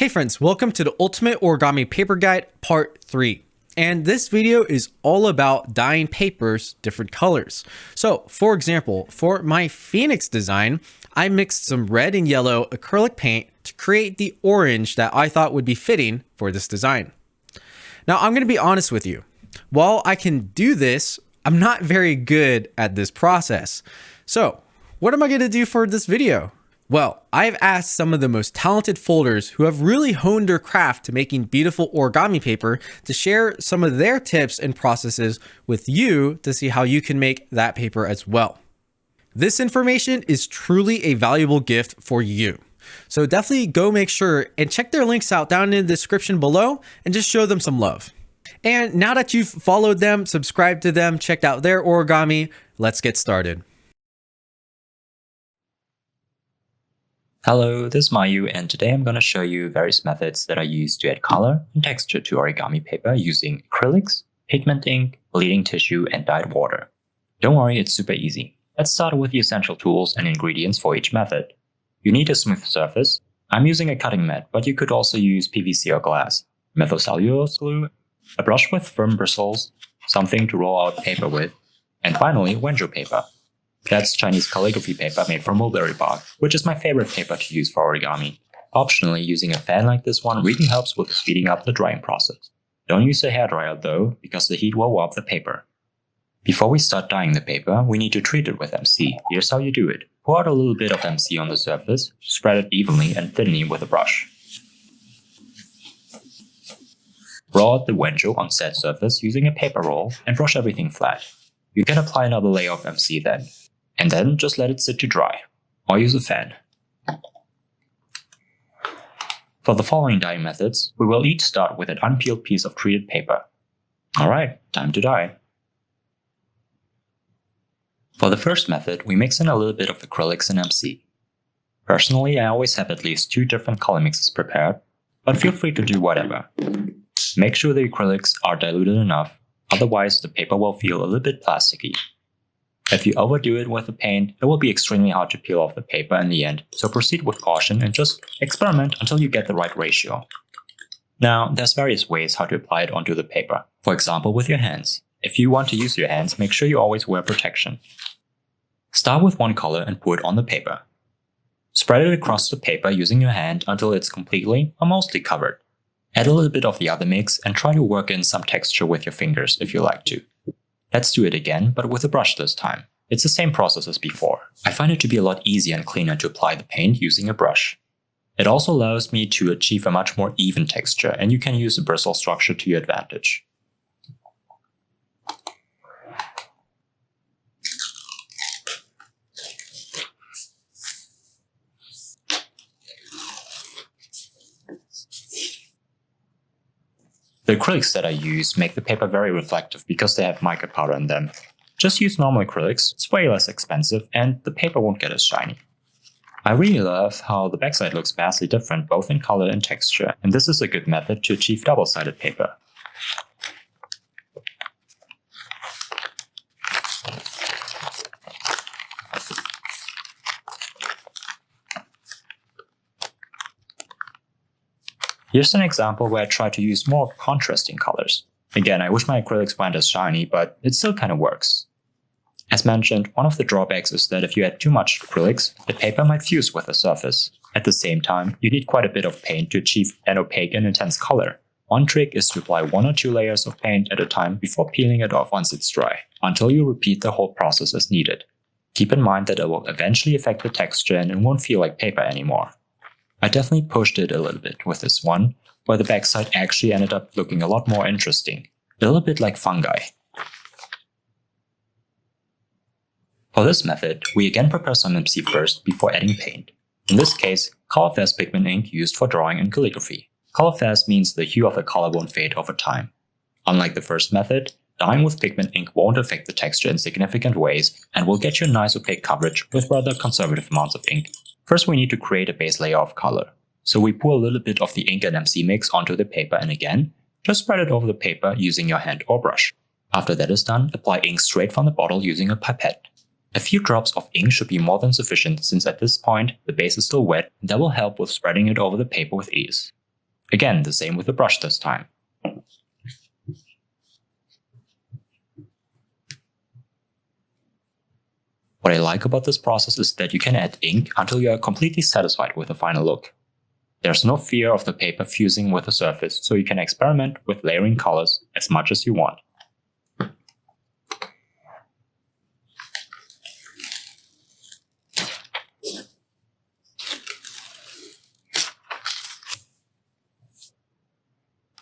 Hey friends, welcome to the Ultimate Origami Paper Guide Part 3. And this video is all about dyeing papers different colors. So, for example, for my Phoenix design, I mixed some red and yellow acrylic paint to create the orange that I thought would be fitting for this design. Now, I'm going to be honest with you. While I can do this, I'm not very good at this process. So, what am I going to do for this video? Well, I've asked some of the most talented folders who have really honed their craft to making beautiful origami paper to share some of their tips and processes with you to see how you can make that paper as well. This information is truly a valuable gift for you. So definitely go make sure and check their links out down in the description below and just show them some love. And now that you've followed them, subscribed to them, checked out their origami, let's get started. Hello, this is Mayu, and today I'm going to show you various methods that I use to add color and texture to origami paper using acrylics, pigment ink, bleeding tissue, and dyed water. Don't worry, it's super easy. Let's start with the essential tools and ingredients for each method. You need a smooth surface. I'm using a cutting mat, but you could also use PVC or glass, methylcellulose glue, a brush with firm bristles, something to roll out paper with, and finally, Wenjo paper. That's Chinese calligraphy paper made from mulberry bark, which is my favorite paper to use for origami. Optionally, using a fan like this one really helps with speeding up the drying process. Don't use a hairdryer though, because the heat will warp the paper. Before we start dyeing the paper, we need to treat it with MC. Here's how you do it. Pour out a little bit of MC on the surface, spread it evenly and thinly with a brush. Roll out the Wenjo on said surface using a paper roll and brush everything flat. You can apply another layer of MC then. And then just let it sit to dry, or use a fan. For the following dyeing methods, we will each start with an unpeeled piece of treated paper. Alright, time to dye. For the first method, we mix in a little bit of acrylics and MC. Personally, I always have at least 2 different color mixes prepared, but feel free to do whatever. Make sure the acrylics are diluted enough, otherwise the paper will feel a little bit plasticky. If you overdo it with the paint, it will be extremely hard to peel off the paper in the end, so proceed with caution and just experiment until you get the right ratio. Now, there's various ways how to apply it onto the paper, for example with your hands. If you want to use your hands, make sure you always wear protection. Start with one color and pour it on the paper. Spread it across the paper using your hand until it's completely or mostly covered. Add a little bit of the other mix and try to work in some texture with your fingers if you like to. Let's do it again, but with a brush this time. It's the same process as before. I find it to be a lot easier and cleaner to apply the paint using a brush. It also allows me to achieve a much more even texture, and you can use the bristle structure to your advantage. The acrylics that I use make the paper very reflective because they have mica powder in them. Just use normal acrylics, it's way less expensive, and the paper won't get as shiny. I really love how the backside looks vastly different both in color and texture, and this is a good method to achieve double-sided paper. Here's an example where I try to use more contrasting colors. Again, I wish my acrylics weren't as shiny, but it still kind of works. As mentioned, one of the drawbacks is that if you add too much acrylics, the paper might fuse with the surface. At the same time, you need quite a bit of paint to achieve an opaque and intense color. One trick is to apply 1 or 2 layers of paint at a time before peeling it off once it's dry, until you repeat the whole process as needed. Keep in mind that it will eventually affect the texture and it won't feel like paper anymore. I definitely pushed it a little bit with this one, where the backside actually ended up looking a lot more interesting, a little bit like fungi. For this method, we again prepare some MC first before adding paint. In this case, color-fast pigment ink used for drawing and calligraphy. Color-fast means the hue of the color won't fade over time. Unlike the first method, dyeing with pigment ink won't affect the texture in significant ways and will get you a nice opaque coverage with rather conservative amounts of ink. First, we need to create a base layer of color. So we pour a little bit of the ink and MC mix onto the paper and again, just spread it over the paper using your hand or brush. After that is done, apply ink straight from the bottle using a pipette. A few drops of ink should be more than sufficient since at this point the base is still wet and that will help with spreading it over the paper with ease. Again, the same with the brush this time. What I like about this process is that you can add ink until you are completely satisfied with the final look. There's no fear of the paper fusing with the surface, so you can experiment with layering colors as much as you want.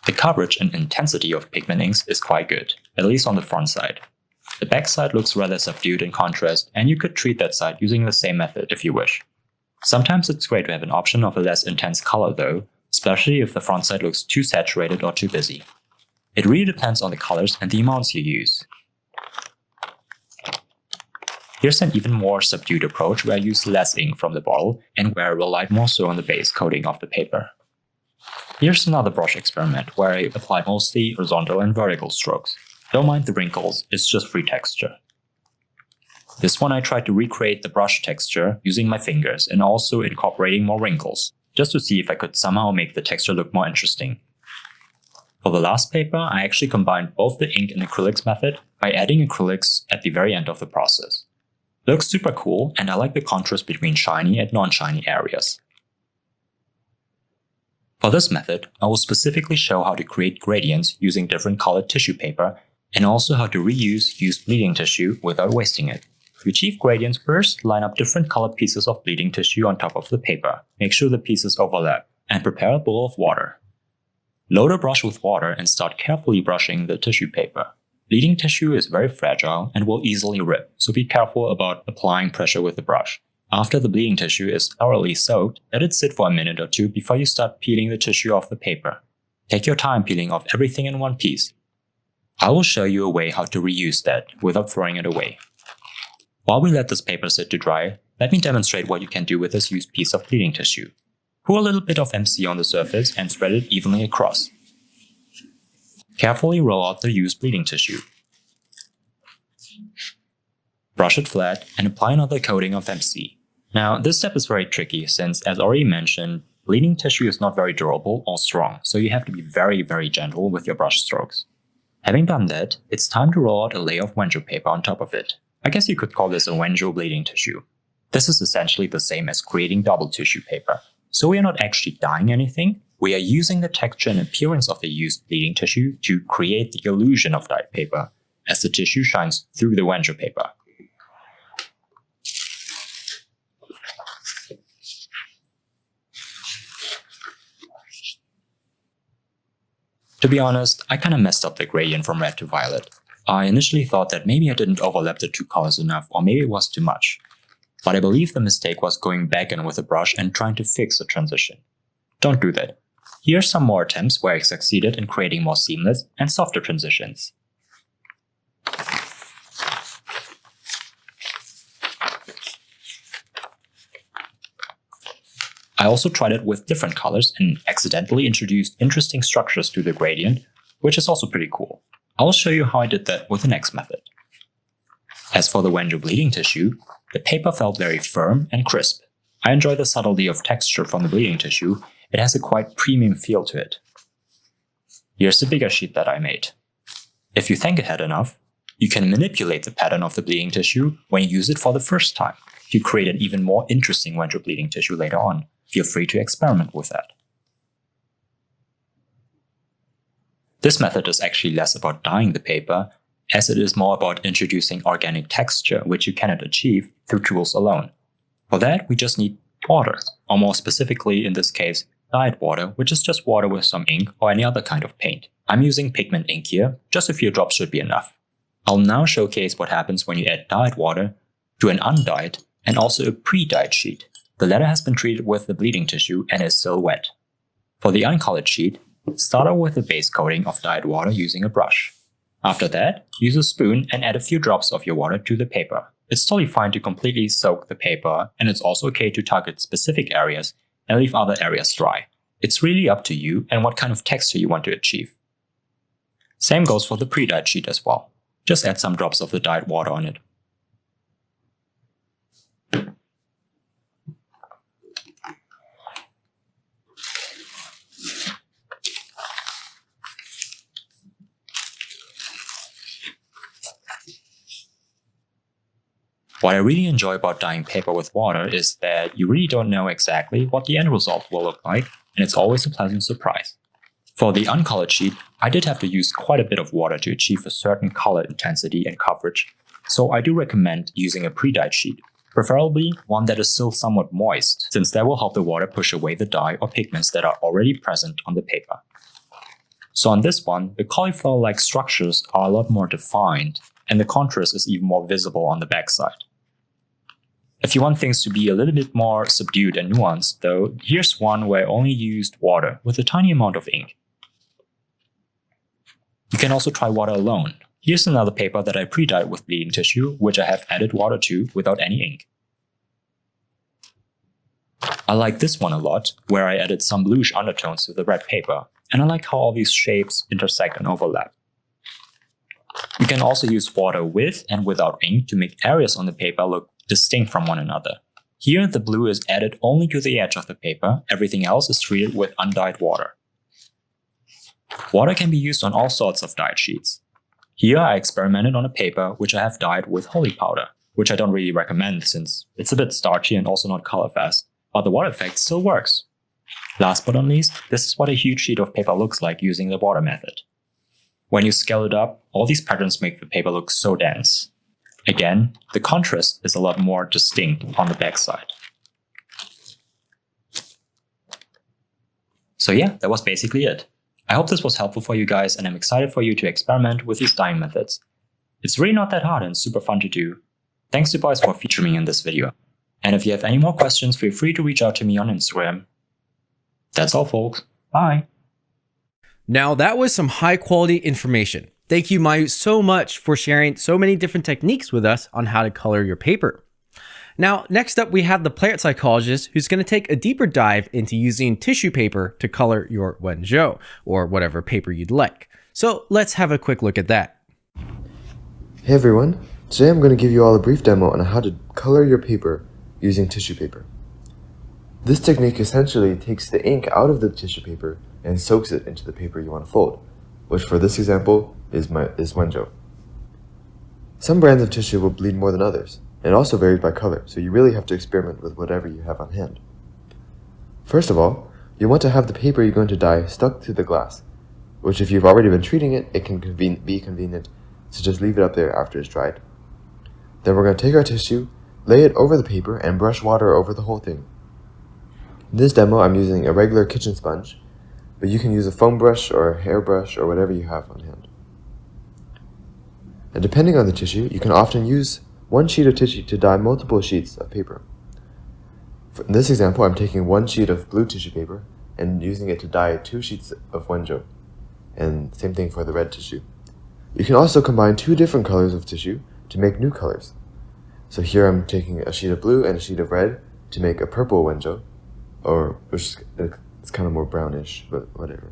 The coverage and intensity of pigment inks is quite good, at least on the front side. The back side looks rather subdued in contrast, and you could treat that side using the same method if you wish. Sometimes it's great to have an option of a less intense color though, especially if the front side looks too saturated or too busy. It really depends on the colors and the amounts you use. Here's an even more subdued approach where I use less ink from the bottle and where I rely more so on the base coating of the paper. Here's another brush experiment where I apply mostly horizontal and vertical strokes. Don't mind the wrinkles, it's just free texture. This one I tried to recreate the brush texture using my fingers and also incorporating more wrinkles, just to see if I could somehow make the texture look more interesting. For the last paper, I actually combined both the ink and acrylics method by adding acrylics at the very end of the process. It looks super cool, and I like the contrast between shiny and non-shiny areas. For this method, I will specifically show how to create gradients using different colored tissue paper and also how to reuse used bleeding tissue without wasting it. To achieve gradients, first line up different colored pieces of bleeding tissue on top of the paper. Make sure the pieces overlap and prepare a bowl of water. Load a brush with water and start carefully brushing the tissue paper. Bleeding tissue is very fragile and will easily rip, so be careful about applying pressure with the brush. After the bleeding tissue is thoroughly soaked, let it sit for a minute or two before you start peeling the tissue off the paper. Take your time peeling off everything in one piece. I will show you a way how to reuse that without throwing it away. While we let this paper sit to dry, let me demonstrate what you can do with this used piece of bleeding tissue. Pour a little bit of MC on the surface and spread it evenly across. Carefully roll out the used bleeding tissue. Brush it flat and apply another coating of MC. Now, this step is very tricky since, as already mentioned, bleeding tissue is not very durable or strong, so you have to be very, very gentle with your brush strokes. Having done that, it's time to roll out a layer of Wenjo paper on top of it. I guess you could call this a Wenjo bleeding tissue. This is essentially the same as creating double tissue paper. So we are not actually dyeing anything, we are using the texture and appearance of the used bleeding tissue to create the illusion of dyed paper, as the tissue shines through the Wenjo paper. To be honest, I kinda messed up the gradient from red to violet. I initially thought that maybe I didn't overlap the two colors enough, or maybe it was too much. But I believe the mistake was going back in with a brush and trying to fix the transition. Don't do that. Here are some more attempts where I succeeded in creating more seamless and softer transitions. I also tried it with different colors and accidentally introduced interesting structures to the gradient, which is also pretty cool. I'll show you how I did that with the next method. As for the Wenjo bleeding tissue, the paper felt very firm and crisp. I enjoy the subtlety of texture from the bleeding tissue. It has a quite premium feel to it. Here's the bigger sheet that I made. If you think ahead enough, you can manipulate the pattern of the bleeding tissue when you use it for the first time to create an even more interesting Wenjo bleeding tissue later on. Feel free to experiment with that. This method is actually less about dyeing the paper, as it is more about introducing organic texture, which you cannot achieve through tools alone. For that, we just need water, or more specifically in this case, dyed water, which is just water with some ink or any other kind of paint. I'm using pigment ink here, just a few drops should be enough. I'll now showcase what happens when you add dyed water to an undyed and also a pre-dyed sheet. The latter has been treated with the bleeding tissue and is still wet. For the uncolored sheet, start out with a base coating of dyed water using a brush. After that, use a spoon and add a few drops of your water to the paper. It's totally fine to completely soak the paper, and it's also okay to target specific areas and leave other areas dry. It's really up to you and what kind of texture you want to achieve. Same goes for the pre-dyed sheet as well. Just add some drops of the dyed water on it. What I really enjoy about dyeing paper with water is that you really don't know exactly what the end result will look like, and it's always a pleasant surprise. For the uncolored sheet, I did have to use quite a bit of water to achieve a certain color intensity and coverage, so I do recommend using a pre-dyed sheet, preferably one that is still somewhat moist, since that will help the water push away the dye or pigments that are already present on the paper. So on this one, the cauliflower-like structures are a lot more defined, and the contrast is even more visible on the backside. If you want things to be a little bit more subdued and nuanced, though, here's one where I only used water with a tiny amount of ink. You can also try water alone. Here's another paper that I pre-dyed with bleeding tissue, which I have added water to without any ink. I like this one a lot, where I added some bluish undertones to the red paper, and I like how all these shapes intersect and overlap. You can also use water with and without ink to make areas on the paper look distinct from one another. Here, the blue is added only to the edge of the paper, everything else is treated with undyed water. Water can be used on all sorts of dyed sheets. Here I experimented on a paper which I have dyed with holy powder, which I don't really recommend since it's a bit starchy and also not color fast, but the water effect still works. Last but not least, this is what a huge sheet of paper looks like using the water method. When you scale it up, all these patterns make the paper look so dense. Again, the contrast is a lot more distinct on the backside. So yeah, that was basically it. I hope this was helpful for you guys, and I'm excited for you to experiment with these dyeing methods. It's really not that hard and super fun to do. Thanks to boys for featuring me in this video. And if you have any more questions, feel free to reach out to me on Instagram. That's all, folks. Bye. Now that was some high quality information. Thank you, Mayu, so much for sharing so many different techniques with us on how to color your paper. Now, next up, we have the plant psychologist who's going to take a deeper dive into using tissue paper to color your Wenzhou, or whatever paper you'd like. So let's have a quick look at that. Hey everyone, today I'm going to give you all a brief demo on how to color your paper using tissue paper. This technique essentially takes the ink out of the tissue paper and soaks it into the paper you want to fold, which for this example is Wenzhou. Some brands of tissue will bleed more than others. It also varies by color, so you really have to experiment with whatever you have on hand. First of all, you want to have the paper you're going to dye stuck to the glass, which if you've already been treating it, it can be convenient to just leave it up there after it's dried. Then we're going to take our tissue, lay it over the paper, and brush water over the whole thing. In this demo, I'm using a regular kitchen sponge, but you can use a foam brush or a hairbrush or whatever you have on hand. And depending on the tissue, you can often use one sheet of tissue to dye multiple sheets of paper. In this example, I'm taking one sheet of blue tissue paper and using it to dye 2 sheets of Wenzhou, and same thing for the red tissue. You can also combine 2 different colors of tissue to make new colors. So here I'm taking a sheet of blue and a sheet of red to make a purple Wenzhou, which is kind of more brownish, but whatever.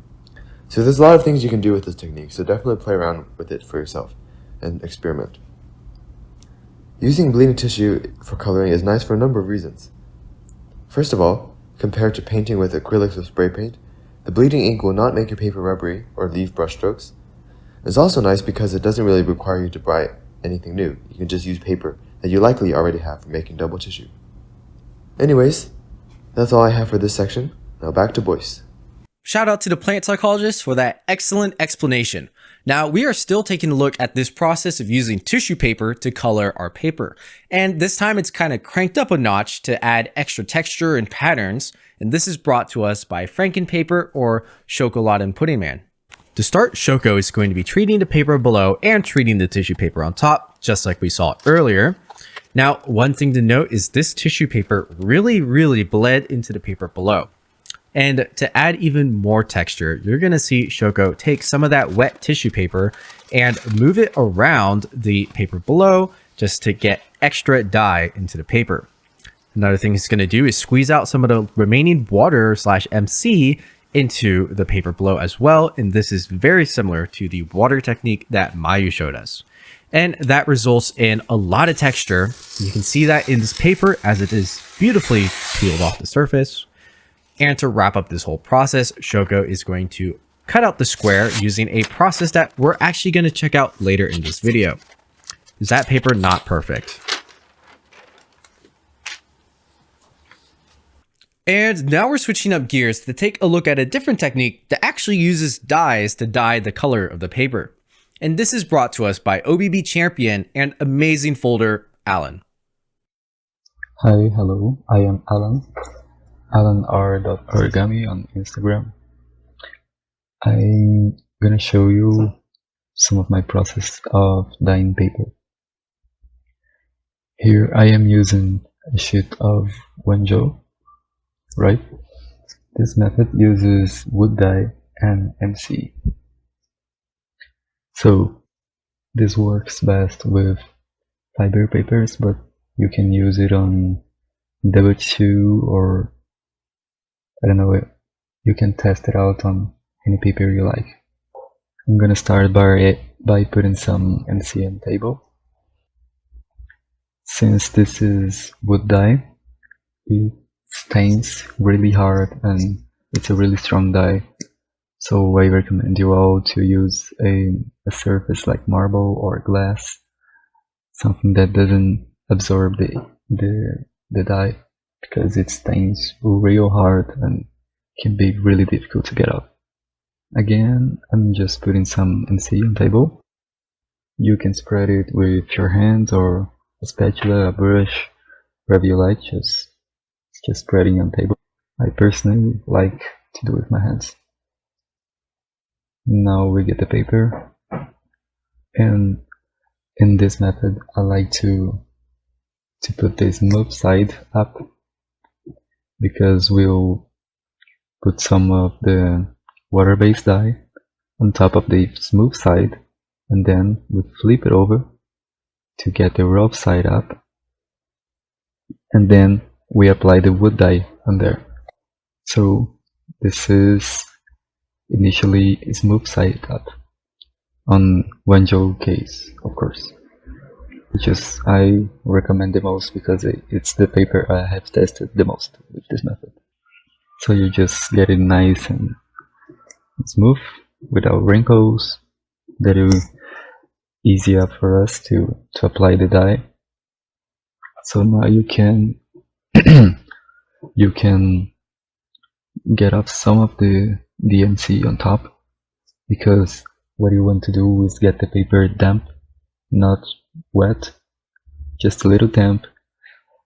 So there's a lot of things you can do with this technique, so definitely play around with it for yourself and experiment. Using bleeding tissue for coloring is nice for a number of reasons. First of all, compared to painting with acrylics or spray paint, the bleeding ink will not make your paper rubbery or leave brush strokes. It's also nice because it doesn't really require you to buy anything new. You can just use paper that you likely already have for making double tissue. Anyways, that's all I have for this section. Now back to Boyce. Shout out to the plant psychologist for that excellent explanation. Now, we are still taking a look at this process of using tissue paper to color our paper. And this time it's kind of cranked up a notch to add extra texture and patterns. And this is brought to us by Frankenpaper or Schokoladen Pudding Man. To start, Shoko is going to be treating the paper below and treating the tissue paper on top, just like we saw earlier. Now, one thing to note is this tissue paper really bled into the paper below. And to add even more texture, you're going to see Shoko take some of that wet tissue paper and move it around the paper below just to get extra dye into the paper. Another thing he's going to do is squeeze out some of the remaining water / MC into the paper below as well. And this is very similar to the water technique that Mayu showed us. And that results in a lot of texture. You can see that in this paper as it is beautifully peeled off the surface. And to wrap up this whole process, Shoko is going to cut out the square using a process that we're actually going to check out later in this video. Is that paper not perfect? And now we're switching up gears to take a look at a different technique that actually uses dyes to dye the color of the paper. And this is brought to us by OBB champion and amazing folder, Alan. Hi, hello, I am Alan, alanr.origami on Instagram. I'm gonna show you some of my process of dyeing paper. Here I am using a sheet of Wenjo, right? This method uses wood dye and MC. So this works best with fiber papers, but you can use it on W2 or I don't know, you can test it out on any paper you like. I'm gonna start by putting some MC on the table. Since this is wood dye, it stains really hard and it's a really strong dye. So I recommend you all to use a surface like marble or glass, something that doesn't absorb the dye, because it stains real hard and can be really difficult to get off. Again, I'm just putting some MC on the table. You can spread it with your hands or a spatula, a brush, wherever you like, just spreading on the table. I personally like to do it with my hands. Now we get the paper, and in this method I like to put the smooth side up, because we'll put some of the water-based dye on top of the smooth side, and then we flip it over to get the rough side up, and then we apply the wood dye on there. So this is initially a smooth side up on Wenjo case, of course, which is I recommend the most because it's the paper I have tested the most with this method. So you just get it nice and smooth without wrinkles. That is easier for us to apply the dye. So now you can you can get off some of the MC on top, because what you want to do is get the paper damp, not wet, just a little damp,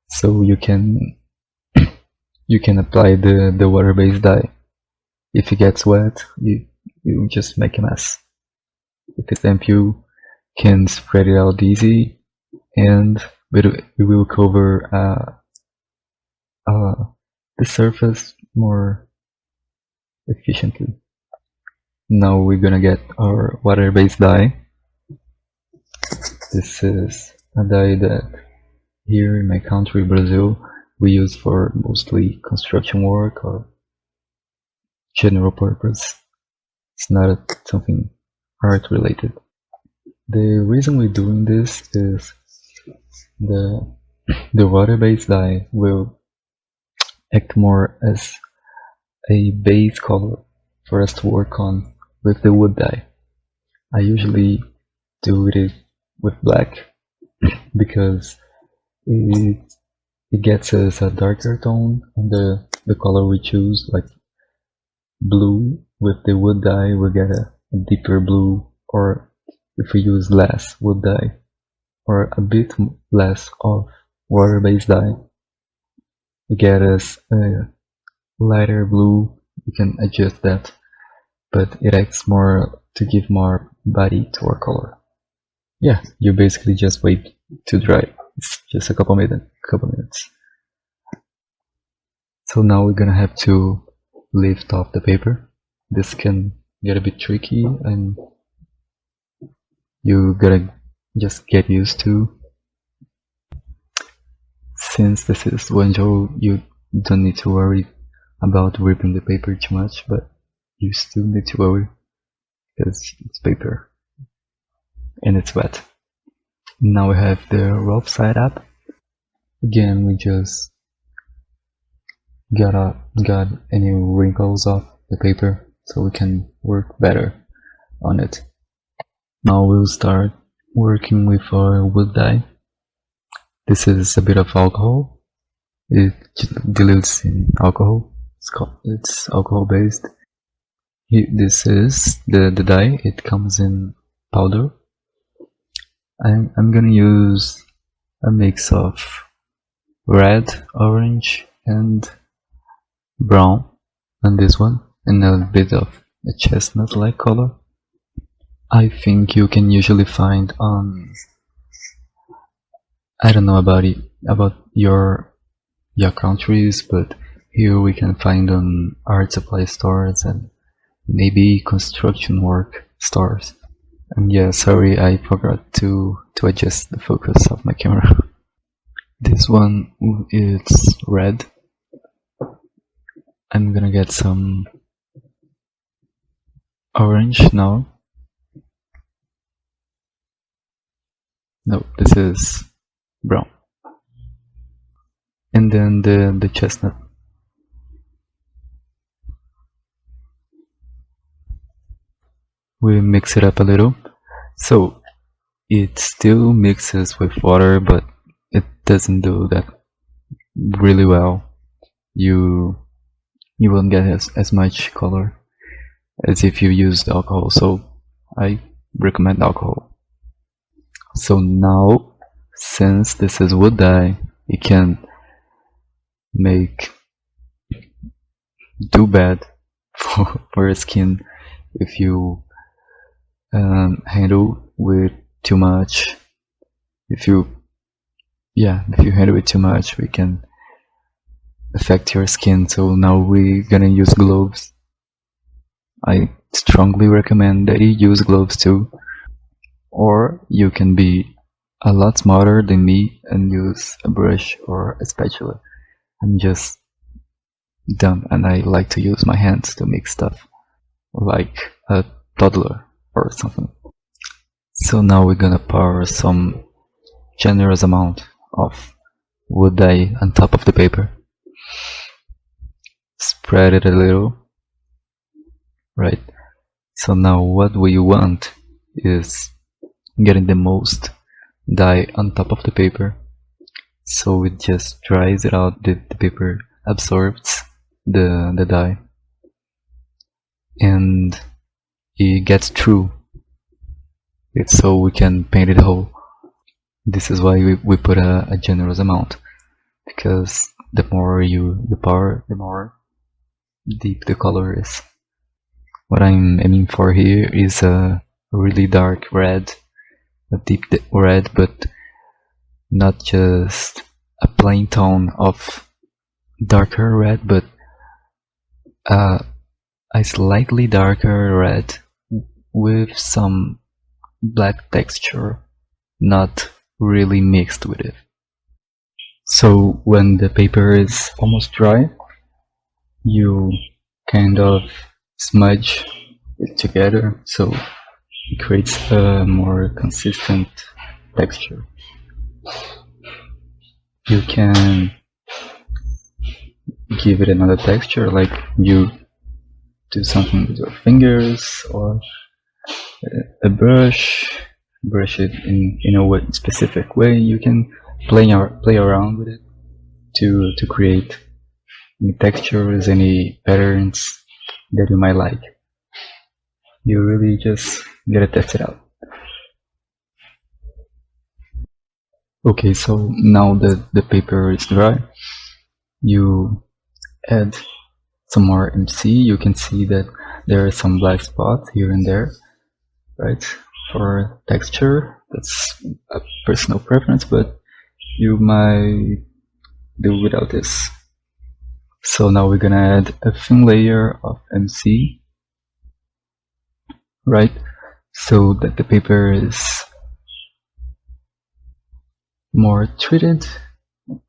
so you can apply the water-based dye. If it gets wet, you just make a mess. If it's damp, you can spread it out easy, and it will cover the surface more efficiently. Now we're gonna get our water-based dye. This is a dye that here in my country, Brazil, we use for mostly construction work or general purpose. It's not something art related. The reason we're doing this is the water-based dye will act more as a base color for us to work on with the wood dye. I usually do it with black because it gets us a darker tone on the color we choose, like blue. With the wood dye we get a deeper blue, or if we use less wood dye or a bit less of water-based dye, we get us a lighter blue. We can adjust that, but it acts more to give more body to our color. Yeah, you basically just wait to dry. It's just a couple minutes. So now we're gonna have to lift off the paper. This can get a bit tricky and you gotta just get used to. Since this is Wenjo, you don't need to worry about ripping the paper too much, but you still need to worry because it's paper and it's wet. Now we have the rough side up. Again, we just got any wrinkles off the paper so we can work better on it. Now we'll start working with our wood dye. This is a bit of alcohol. It dilutes in alcohol. It's alcohol based. This is the dye. It comes in powder. I'm gonna use a mix of red, orange, and brown on this one, and a bit of a chestnut-like color. I think you can usually find on, I don't know about your countries, but here we can find on art supply stores and maybe construction work stores. And yeah, sorry, I forgot to adjust the focus of my camera. This one is red. I'm gonna get some orange now. No, this is brown. And then the chestnut. We mix it up a little. So it still mixes with water, but it doesn't do that really well. You won't get as much color as if you used alcohol, so I recommend alcohol. So now, since this is wood dye, it can do bad for your skin if you handle with too much. If you handle it too much, we can affect your skin. So now we're gonna use gloves. I strongly recommend that you use gloves too, or you can be a lot smarter than me and use a brush or a spatula. I'm just dumb and I like to use my hands to make stuff, like a toddler or something. So now we're gonna pour some generous amount of wood dye on top of the paper. Spread it a little, right? So now what we want is getting the most dye on top of the paper, so it just dries it out. The paper absorbs the dye and it gets through it, so we can paint it whole. This is why we put a generous amount, because the more you pour, the more deep the color is. What I'm aiming for here is a really dark red, a deep red, but not just a plain tone of darker red, but a slightly darker red with some black texture, not really mixed with it. So when the paper is almost dry, you kind of smudge it together so it creates a more consistent texture. You can give it another texture, like you do something with your fingers or a brush it in a specific way. You can play around with it to create any textures, any patterns that you might like. You really just gotta test it out. Okay, so now that the paper is dry, you add some more MC. You can see that there are some black spots here and there, right? For texture, that's a personal preference, but you might do without this. So now we're gonna add a thin layer of MC, right? So that the paper is more treated,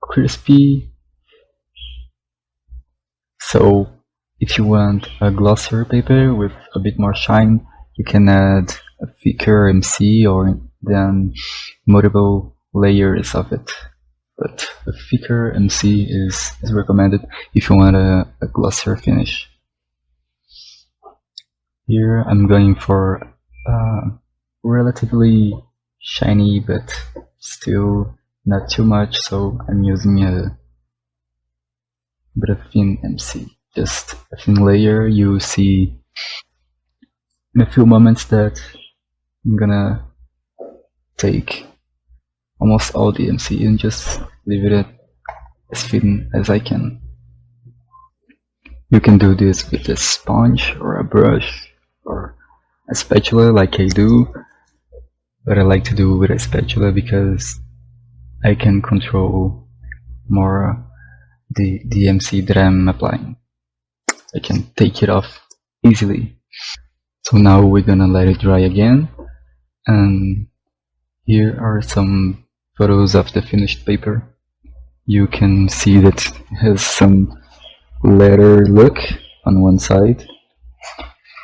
crispy. So if you want a glossier paper with a bit more shine, you can add a thicker MC or then multiple layers of it. But a thicker MC is recommended if you want a glossier finish. Here I'm going for relatively shiny, but still not too much, so I'm using a but a thin MC. Just a thin layer. You see in a few moments that I'm gonna take almost all the MC and just leave it as thin as I can. You can do this with a sponge or a brush or a spatula like I do, but I like to do with a spatula because I can control more the MC that I'm applying. I can take it off easily. So now we're gonna let it dry again, and here are some photos of the finished paper. You can see that it has some letter look on one side,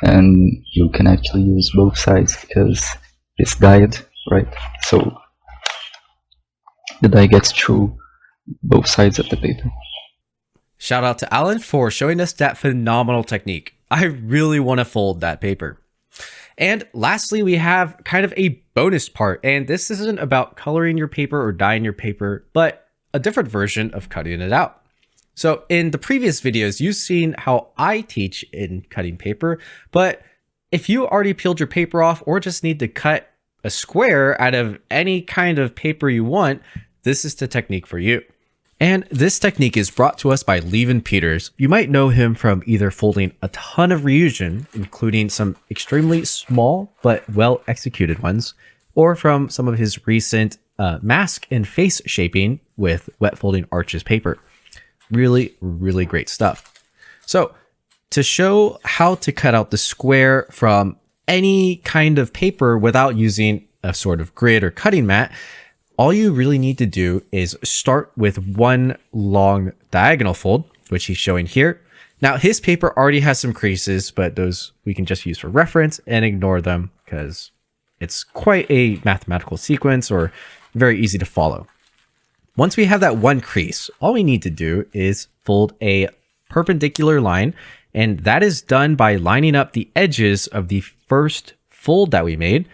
and you can actually use both sides because it's dyed, right? So the dye gets through both sides of the paper. Shout out to Alan for showing us that phenomenal technique. I really want to fold that paper. And lastly, we have kind of a bonus part, and this isn't about coloring your paper or dyeing your paper, but a different version of cutting it out. So in the previous videos, you've seen how I teach in cutting paper, but if you already peeled your paper off or just need to cut a square out of any kind of paper you want, this is the technique for you. And this technique is brought to us by Levin Peters. You might know him from either folding a ton of reusing, including some extremely small but well executed ones, or from some of his recent mask and face shaping with wet folding arches paper. Really, really great stuff. So to show how to cut out the square from any kind of paper without using a sort of grid or cutting mat, all you really need to do is start with one long diagonal fold, which he's showing here. Now his paper already has some creases, but those we can just use for reference and ignore them because it's quite a mathematical sequence or very easy to follow. Once we have that one crease, all we need to do is fold a perpendicular line, and that is done by lining up the edges of the first fold that we made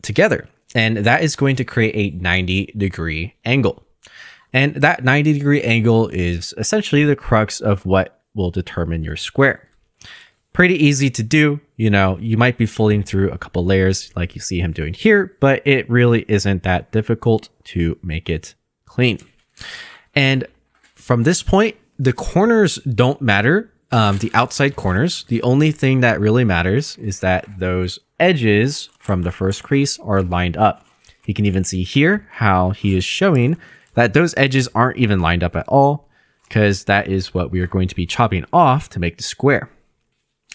together. And that is going to create a 90-degree angle. And that 90-degree angle is essentially the crux of what will determine your square. Pretty easy to do. You know, you might be folding through a couple layers like you see him doing here, but it really isn't that difficult to make it clean. And from this point, the corners don't matter. The outside corners, the only thing that really matters is that those edges from the first crease are lined up. You can even see here how he is showing that those edges aren't even lined up at all, because that is what we are going to be chopping off to make the square.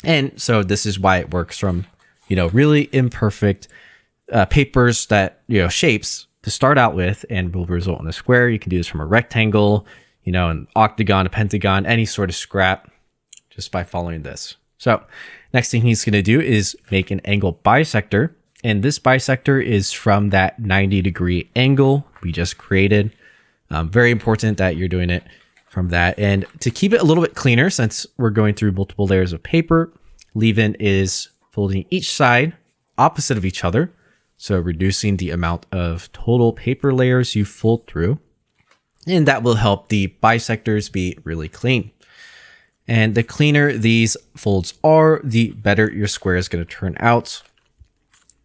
And so this is why it works from, you know, really imperfect papers that, you know, shapes to start out with and will result in a square. You can do this from a rectangle, you know, an octagon, a pentagon, any sort of scrap, just by following this. So next thing he's going to do is make an angle bisector. And this bisector is from that 90-degree angle we just created. Very important that you're doing it from that. And to keep it a little bit cleaner, since we're going through multiple layers of paper, Levin is folding each side opposite of each other. So reducing the amount of total paper layers you fold through. And that will help the bisectors be really clean. And the cleaner these folds are, the better your square is going to turn out.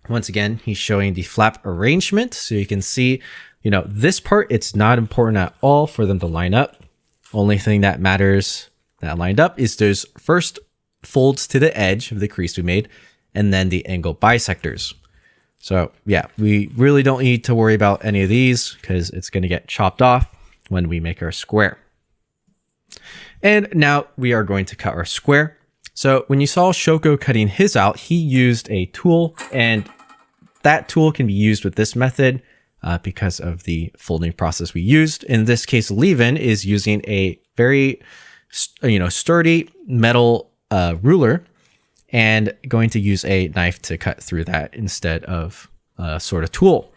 Once again, he's showing the flap arrangement. So you can see, you know, this part, it's not important at all for them to line up. Only thing that matters that lined up is those first folds to the edge of the crease we made, and then the angle bisectors. So yeah, we really don't need to worry about any of these because it's going to get chopped off when we make our square. And now we are going to cut our square. So when you saw Shoko cutting his out, he used a tool, and that tool can be used with this method because of the folding process we used. In this case, Levin is using a very, sturdy metal ruler and going to use a knife to cut through that instead of a sort of tool.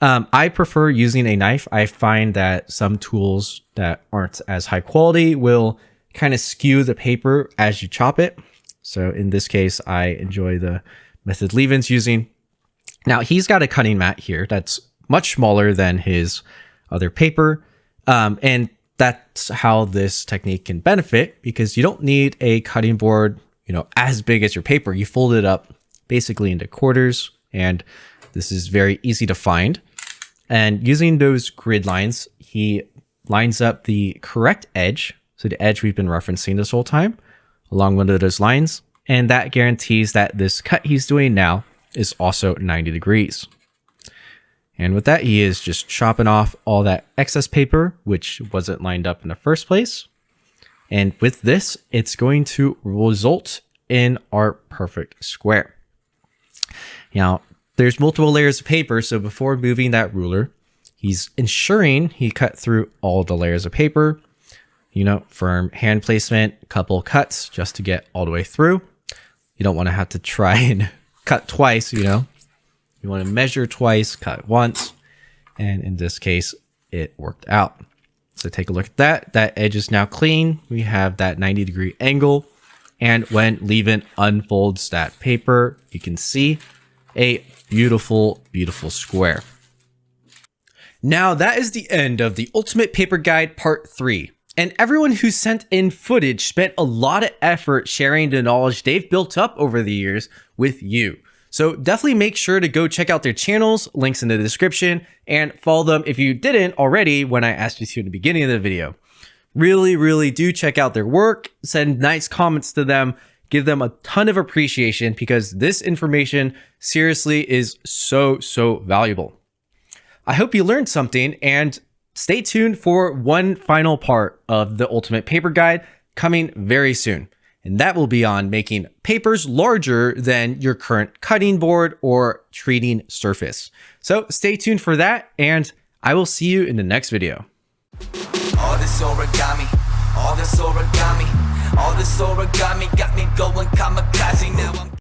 I prefer using a knife. I find that some tools that aren't as high quality will kind of skew the paper as you chop it. So in this case, I enjoy the method Levin's using. Now he's got a cutting mat here that's much smaller than his other paper. And that's how this technique can benefit, because you don't need a cutting board, as big as your paper. You fold it up basically into quarters, and this is very easy to find. And using those grid lines, he lines up the correct edge, so the edge we've been referencing this whole time, along one of those lines, and that guarantees that this cut he's doing now is also 90 degrees. And with that, he is just chopping off all that excess paper, which wasn't lined up in the first place. And with this, it's going to result in our perfect square. Now, there's multiple layers of paper, so before moving that ruler, he's ensuring he cut through all the layers of paper, firm hand placement, couple cuts just to get all the way through. You don't want to have to try and cut twice, You want to measure twice, cut once, and in this case, it worked out. So take a look at that. That edge is now clean. We have that 90-degree angle, and when Levin unfolds that paper, you can see a beautiful, beautiful square. Now that is the end of the Ultimate Paper Guide Part 3. And everyone who sent in footage spent a lot of effort sharing the knowledge they've built up over the years with you. So definitely make sure to go check out their channels, links in the description, and follow them if you didn't already when I asked you to in the beginning of the video. Really, really do check out their work, send nice comments to them, give them a ton of appreciation, because this information seriously is so, so valuable. I hope you learned something, and stay tuned for one final part of the Ultimate Paper Guide coming very soon. And that will be on making papers larger than your current cutting board or treating surface. So stay tuned for that, and I will see you in the next video. All this origami, all this origami, all this origami got me going kamikaze now.